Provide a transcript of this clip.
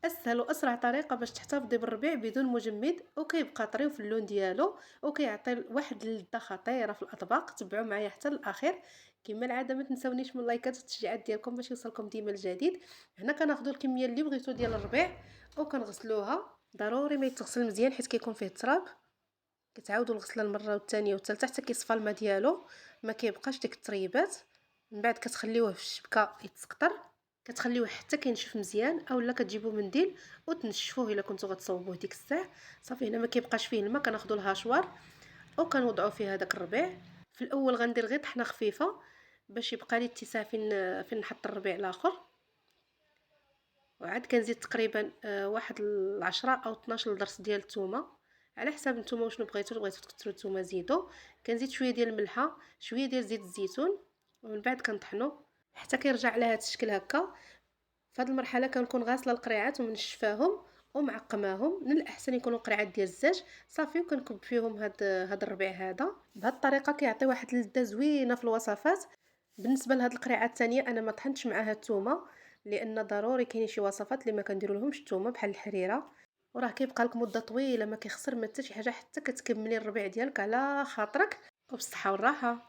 اسهل واسرع طريقه باش تحتفظي بالربيع بدون مجمد وكيبقى طري في اللون ديالو وكيعطي واحد اللذه خطيره في الاطباق. تبعوا معايا حتى الاخير. كما العاده ما تنساونيش من اللايكات والتشجيعات ديالكم باش يوصلكم ديما الجديد. هنا كناخذوا الكميه اللي بغيتو ديال الربيع وكنغسلوها. ضروري ما يتغسل مزيان حيت كيكون فيه التراب. كتعاودوا الغسله المره والثانيه والثالثه حتى كيصفى الماء ديالو، ما كيبقاش ديك التريبات. من بعد كتخليوه في الشبكه يتسقطر، كتخليوه حتى كينشف مزيان، اولا كتجيبوا منديل وتنشفوه الا كنتو غتصوبوه ديك الساعه. صافي هنا ما كيبقاش فيه الماء. كناخذوا الهاشوار وكنوضعوا فيه هذاك الربيع. في الاول غندير غير طحنه خفيفه باش يبقى لي اتساع فين نحط الربيع الاخر. وعاد كنزيد تقريبا واحد 10 او 12 ضرس ديال الثومه على حساب نتوما وشنو بغيتو تكثروا الثومه زيدوا. كنزيد شويه ديال الملحه، شويه ديال زيت الزيتون، ومن بعد كنطحنوا حتى كيرجع على هذا الشكل هكا. في هذه المرحله كنكون غاسله القريعات ومنشفاهم ومعقماهم. من الاحسن يكونوا قريعات ديال الزاج صافي. وكنكب فيهم هاد الربيع هذا. بهذه الطريقه كيعطي واحد اللذه زوينه في الوصفات. بالنسبه لهاد القريعات الثانيه انا ما طحنتش معاها الثومه، لان ضروري كاينين شي وصفات اللي ما كنديروا لهمش الثومه بحال الحريره. وراه كيبقى لك مده طويله ما كيخسر ما حتى شي حاجه حتى كتكملي الربيع ديالك على خاطرك. وبالصحه والراحه.